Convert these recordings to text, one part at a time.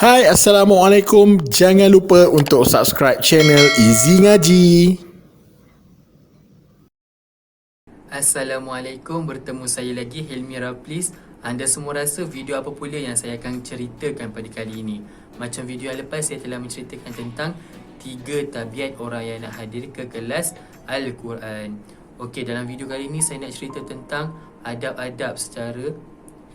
Hai, Assalamualaikum. Jangan lupa untuk subscribe channel Easy Ngaji. Assalamualaikum, bertemu saya lagi Hilmi Raplis. Anda semua rasa video apa pula yang saya akan ceritakan pada kali ini? Macam video yang lepas, saya telah menceritakan tentang 3 tabiat orang yang nak hadir ke kelas Al-Quran. Okey, dalam video kali ini saya nak cerita tentang adab-adab secara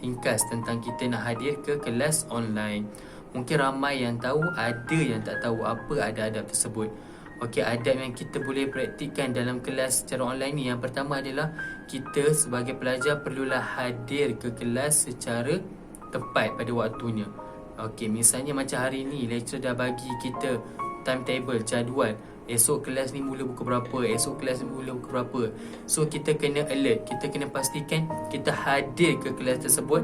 ringkas tentang kita nak hadir ke kelas online. Mungkin ramai yang tahu, ada yang tak tahu apa adab-adab tersebut. Okey, adab yang kita boleh praktikkan dalam kelas secara online ni, yang pertama adalah kita sebagai pelajar perlulah hadir ke kelas secara tepat pada waktunya. Okey, misalnya macam hari ni lecturer dah bagi kita timetable, jadual. Esok kelas ni mula pukul berapa, esok kelas ni mula pukul berapa. So kita kena alert, kita kena pastikan kita hadir ke kelas tersebut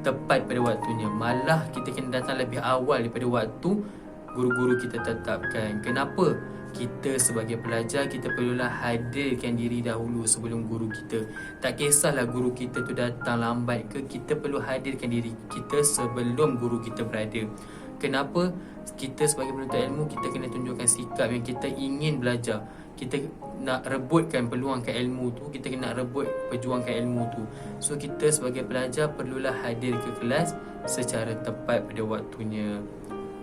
tepat pada waktunya. Malah kita kena datang lebih awal daripada waktu guru-guru kita tetapkan. Kenapa? Kita sebagai pelajar, kita perlulah hadirkan diri dahulu sebelum guru kita. Tak kisahlah guru kita tu datang lambat ke, kita perlu hadirkan diri kita sebelum guru kita berada. Kenapa? Kita sebagai penuntut ilmu, kita kena tunjukkan sikap yang kita ingin belajar. Kita nak rebutkan peluangkan ilmu tu, kita kena rebut perjuangkan ilmu tu. So kita sebagai pelajar perlulah hadir ke kelas secara tepat pada waktunya.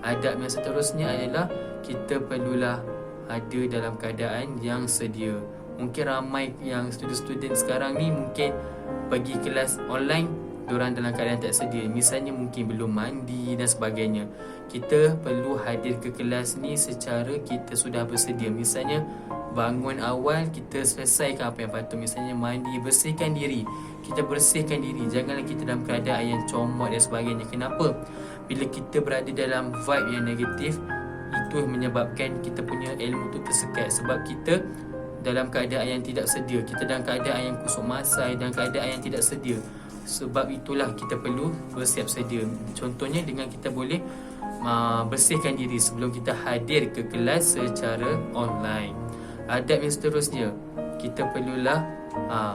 Adab yang seterusnya adalah kita perlulah ada dalam keadaan yang sedia. Mungkin ramai yang student-student sekarang ni mungkin pergi kelas online, diorang dalam keadaan tak sedia. Misalnya mungkin belum mandi dan sebagainya. Kita perlu hadir ke kelas ni secara kita sudah bersedia. Misalnya bangun awal, kita selesaikan apa yang patut. Misalnya mandi, bersihkan diri. Kita bersihkan diri. Janganlah kita dalam keadaan yang comot dan sebagainya. Kenapa? Bila kita berada dalam vibe yang negatif, itu menyebabkan kita punya ilmu tu tersekat. Sebab kita dalam keadaan yang tidak sedia, kita dalam keadaan yang kusuk masai, dalam keadaan yang tidak sedia. Sebab itulah kita perlu bersiap sedia. Contohnya dengan kita boleh bersihkan diri sebelum kita hadir ke kelas secara online. Adab yang seterusnya, kita perlulah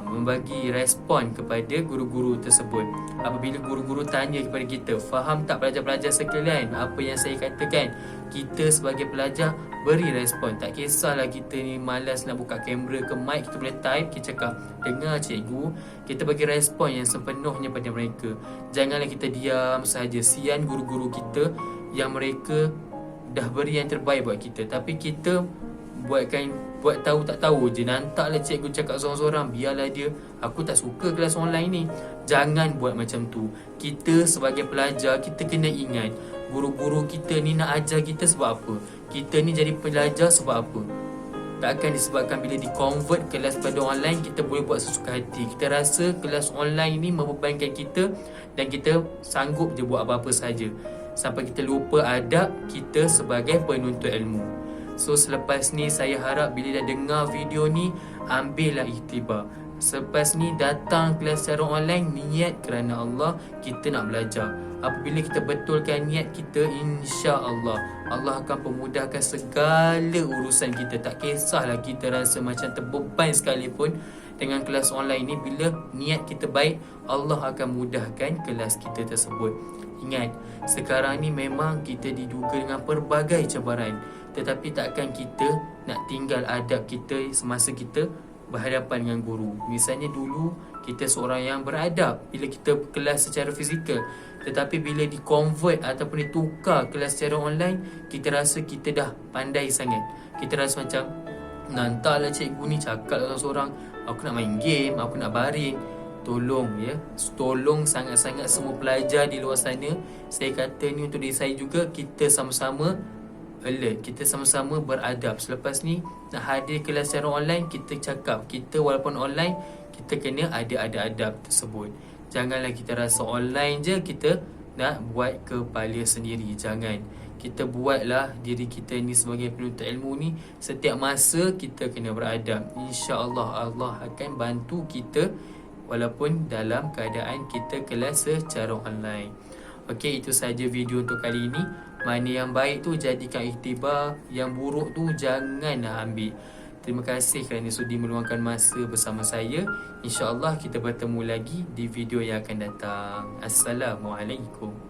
membagi respon kepada guru-guru tersebut. Apabila guru-guru tanya kepada kita, faham tak pelajar-pelajar sekalian apa yang saya katakan, kita sebagai pelajar beri respon. Tak kisahlah kita ni malas nak buka kamera ke mic, kita boleh type, kita cakap, dengar cikgu. Kita bagi respon yang sepenuhnya pada mereka. Janganlah kita diam saja. Sian guru-guru kita yang mereka dah beri yang terbaik buat kita, tapi kita buat tahu tak tahu je. Nantaklah cikgu cakap seorang-seorang, biarlah dia, aku tak suka kelas online ni. Jangan buat macam tu. Kita sebagai pelajar, kita kena ingat guru-guru kita ni nak ajar kita sebab apa. Kita ni jadi pelajar sebab apa. Takkan disebabkan bila di-convert kelas pada online, kita boleh buat sesuka hati. Kita rasa kelas online ni membebankan kita dan kita sanggup je buat apa-apa saja, sampai kita lupa adab kita sebagai penuntut ilmu. So selepas ni saya harap bila dah dengar video ni, ambillah iktibar. Selepas ni datang kelas secara online, niat kerana Allah, kita nak belajar. Apabila kita betulkan niat kita, insya-Allah Allah akan pemudahkan segala urusan kita. Tak kisahlah kita rasa macam terbeban sekalipun dengan kelas online ni. Bila niat kita baik, Allah akan mudahkan kelas kita tersebut. Ingat, sekarang ni memang kita diduga dengan pelbagai cabaran, tetapi takkan kita nak tinggal adab kita semasa kita berhadapan dengan guru. Misalnya dulu kita seorang yang beradab bila kita kelas secara fizikal, tetapi bila di-convert ataupun ditukar kelas secara online, kita rasa kita dah pandai sangat. Kita rasa macam, nantaklah cikgu ni cakap seorang-seorang, aku nak main game, aku nak baring. Tolong ya, tolong sangat-sangat semua pelajar di luar sana. Saya kata ni untuk diri saya juga, kita sama-sama alert, kita sama-sama beradab. Selepas ni nak hadir kelas secara online, kita cakap, kita walaupun online, kita kena ada adab tersebut. Janganlah kita rasa online je kita nak buat kepala sendiri. Jangan. Kita buatlah diri kita ni sebagai penuntut ilmu ni, setiap masa kita kena beradab. InsyaAllah Allah akan bantu kita walaupun dalam keadaan kita kelas secara online. Okey, itu saja video untuk kali ini. Mana yang baik tu jadikan iktibar, yang buruk tu janganlah ambil. Terima kasih kerana sudi meluangkan masa bersama saya. InsyaAllah kita bertemu lagi di video yang akan datang. Assalamualaikum.